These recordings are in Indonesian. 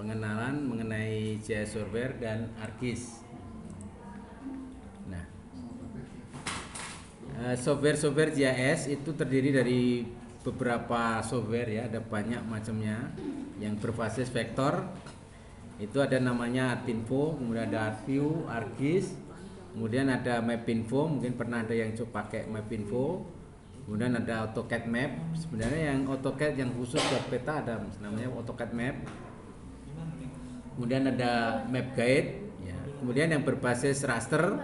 pengenalan mengenai JS Software dan ArcGIS. Nah, software GIS itu terdiri dari beberapa software ya, ada banyak macamnya. Yang berbasis vektor itu ada namanya Artinfo, kemudian ada ArcView, ArcGIS, kemudian ada Mapinfo, mungkin pernah ada yang coba pakai Mapinfo. Kemudian ada AutoCAD Map. Sebenarnya yang AutoCAD yang khusus buat peta ada namanya AutoCAD Map. Kemudian ada Map Guide ya. Kemudian yang berbasis raster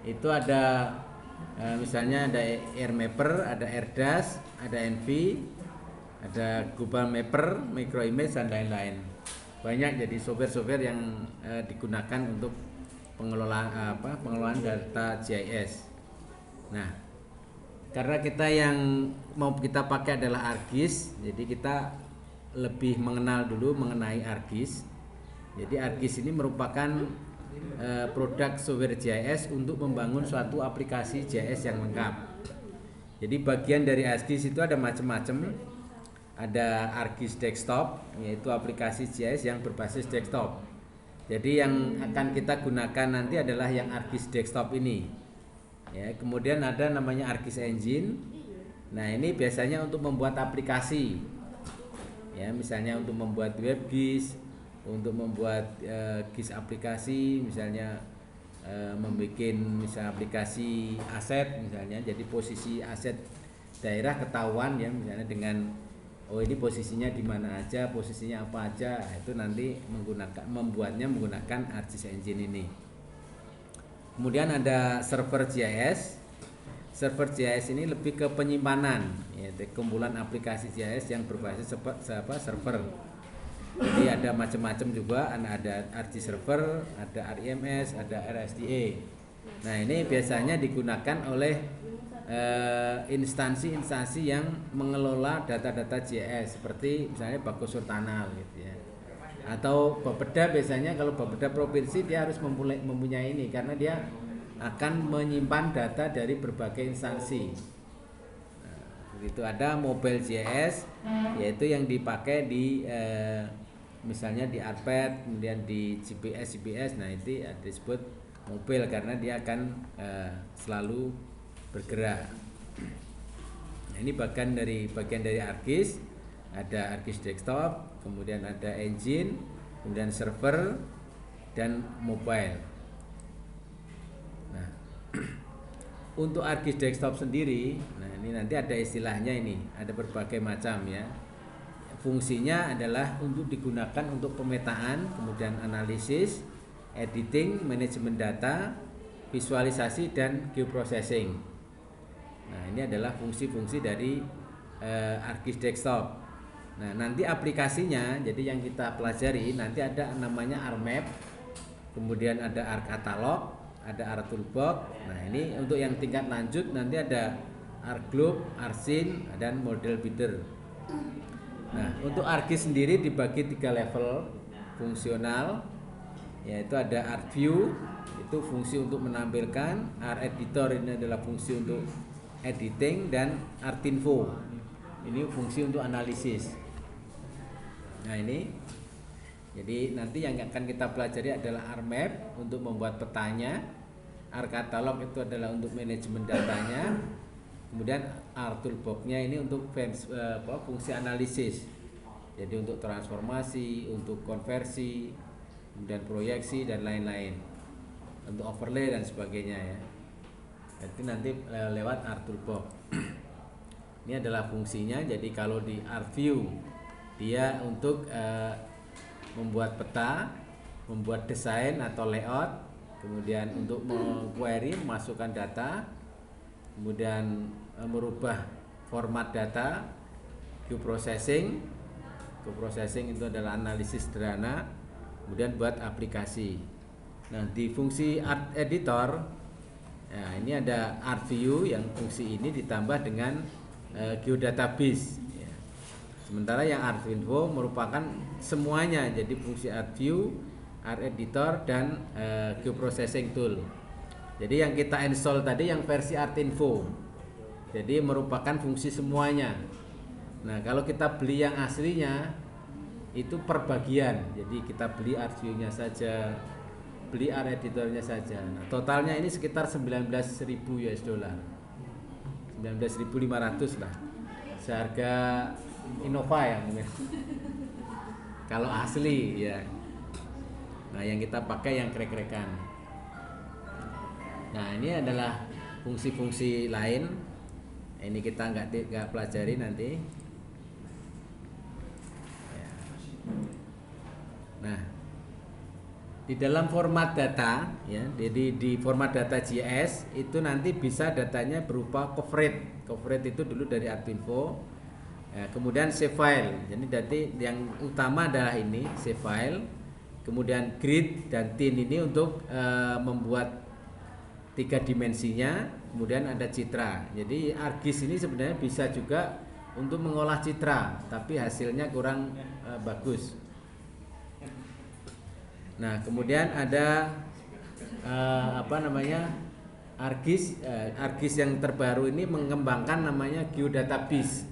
itu ada misalnya ada AirMapper, ada AirDAS, ada Envy, ada Global Mapper, Microimage dan lain-lain. Banyak jadi software-software yang digunakan untuk pengelolaan data GIS. Nah, karena kita yang mau kita pakai adalah ArcGIS, jadi kita lebih mengenal dulu mengenai ArcGIS. Jadi ArcGIS ini merupakan produk software GIS untuk membangun suatu aplikasi GIS yang lengkap. Jadi bagian dari ArcGIS itu ada macam-macam. Ada ArcGIS Desktop, yaitu aplikasi GIS yang berbasis desktop. Jadi yang akan kita gunakan nanti adalah yang ArcGIS Desktop ini. Ya, kemudian ada namanya ArcGIS Engine. Nah, ini biasanya untuk membuat aplikasi. Ya, misalnya untuk membuat WebGIS, untuk membuat GIS aplikasi, misalnya membuat misalnya aplikasi aset misalnya. Jadi posisi aset daerah ketahuan ya, misalnya dengan ini posisinya di mana aja, posisinya apa aja. Itu nanti membuatnya menggunakan ArcGIS Engine ini. Kemudian ada server GIS. Server GIS ini lebih ke penyimpanan, yaitu kumpulan aplikasi GIS yang berbasis server. Jadi ada macam-macam juga, ada ArcGIS Server, ada RIMS, ada RSDA. Nah, ini biasanya digunakan oleh instansi-instansi yang mengelola data-data GIS seperti misalnya Bagus Surtanal gitu ya. Atau Bapeda, biasanya kalau Bapeda provinsi dia harus mempunyai ini karena dia akan menyimpan data dari berbagai instansi. Nah, begitu ada mobile GIS, yaitu yang dipakai di misalnya di iPad, kemudian di GPS. Nah, itu disebut mobile karena dia akan selalu bergerak. Nah, ini bagian dari ArcGIS. Ada ArcGIS Desktop, kemudian ada Engine, kemudian server dan mobile. Nah, untuk ArcGIS Desktop sendiri, nah ini nanti ada istilahnya, ini ada berbagai macam ya. Fungsinya adalah untuk digunakan untuk pemetaan, kemudian analisis, editing, manajemen data, visualisasi dan geoprocessing. Nah, ini adalah fungsi-fungsi dari ArcGIS Desktop. Nah, nanti aplikasinya, jadi yang kita pelajari nanti ada namanya ArcMap, kemudian ada ArcCatalog, ada ArcToolbox. Nah, ini untuk yang tingkat lanjut nanti ada ArcGlobe, ArcScene dan Model Builder. Nah, untuk ArcGIS sendiri dibagi 3 level fungsional, yaitu ada ArcView, itu fungsi untuk menampilkan, ArcEditor ini adalah fungsi untuk editing, dan Artinfo ini fungsi untuk analisis. Nah, ini jadi nanti yang akan kita pelajari adalah ArcMap untuk membuat petanya, ArcCatalog itu adalah untuk manajemen datanya, kemudian ArcToolbox-nya ini untuk fungsi analisis, jadi untuk transformasi, untuk konversi, kemudian proyeksi dan lain-lain, untuk overlay dan sebagainya ya. Jadi nanti lewat ArcToolbox. Ini adalah fungsinya. Jadi kalau di ArcView dia untuk membuat peta, membuat desain atau layout, kemudian untuk query, memasukkan data, kemudian merubah format data, geoprocessing itu adalah analisis sederhana, kemudian buat aplikasi. Nah, di fungsi Art Editor, nah ini ada ArcView yang fungsi ini ditambah dengan geodatabase. Sementara yang Artinfo merupakan semuanya, jadi fungsi ArcView, ArcEditor dan geoprocessing tool. Jadi yang kita install tadi yang versi Artinfo, jadi merupakan fungsi semuanya. Nah, kalau kita beli yang aslinya itu per bagian. Jadi kita beli archive-nya saja, beli art editornya saja. Nah, totalnya ini sekitar 19.000 US dollar. 19.500 lah. Seharga Innova ya mungkin. Kalau asli ya. Nah, yang kita pakai yang krek-krekan. Nah, ini adalah fungsi-fungsi lain. Ini kita nggak pelajari nanti. Ya. Nah, di dalam format data, ya, jadi di format data JS itu nanti bisa datanya berupa coverage. Coverage itu dulu dari Artinfo. Ya, kemudian save file. Jadi yang utama adalah ini save file. Kemudian grid dan tin ini untuk membuat 3 dimensinya, kemudian ada citra. Jadi ArcGIS ini sebenarnya bisa juga untuk mengolah citra, tapi hasilnya kurang bagus. Nah, kemudian ada ArcGIS yang terbaru ini mengembangkan namanya GeoDataBase,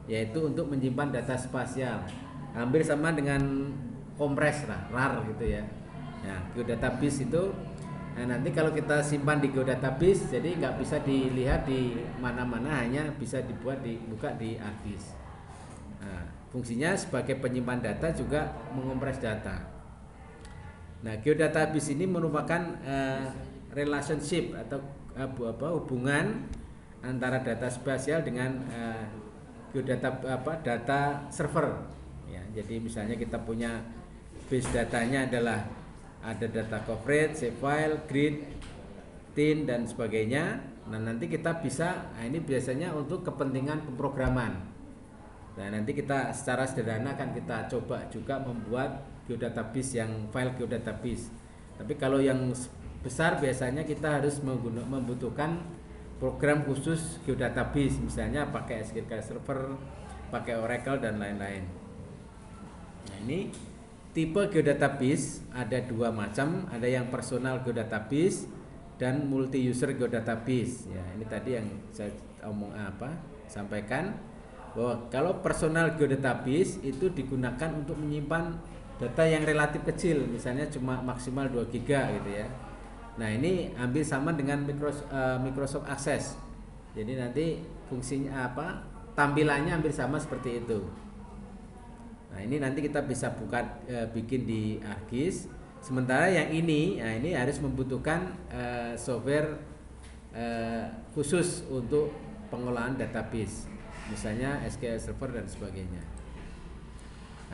yaitu untuk menyimpan data spasial. Hampir sama dengan kompres lah, RAR gitu ya. Nah, GeoDataBase itu nanti kalau kita simpan di GeoDataBase, jadi nggak bisa dilihat di mana-mana, hanya bisa buka di ArcGIS. Nah, fungsinya sebagai penyimpan data juga mengompres data. Nah, GeoDataBase ini merupakan relationship atau hubungan antara data spasial dengan data server. Ya, jadi misalnya kita punya base datanya adalah ada data coverage, save file, grid, tin dan sebagainya. Nah, nanti kita bisa, ini biasanya untuk kepentingan pemrograman. Nah, nanti kita secara sederhana akan kita coba juga membuat GeoDataBase yang file GeoDataBase. Tapi kalau yang besar biasanya kita harus membutuhkan program khusus GeoDataBase, misalnya pakai SQL Server, pakai Oracle dan lain-lain. Nah, ini tipe GeoDataBase ada 2 macam, ada yang personal GeoDataBase dan multi-user GeoDataBase. Ya, ini tadi yang saya sampaikan bahwa kalau personal GeoDataBase itu digunakan untuk menyimpan data yang relatif kecil, misalnya cuma maksimal 2 GB gitu ya. Nah, ini hampir sama dengan Microsoft Access. Jadi nanti fungsinya tampilannya hampir sama seperti itu. Nah, ini nanti kita bisa bikin di ArcGIS. Sementara yang ini harus membutuhkan software khusus untuk pengolahan database, misalnya SQL Server dan sebagainya.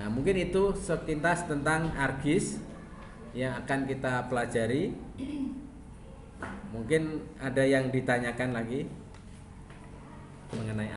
Nah, mungkin itu sekilas tentang ArcGIS yang akan kita pelajari. Mungkin ada yang ditanyakan lagi mengenai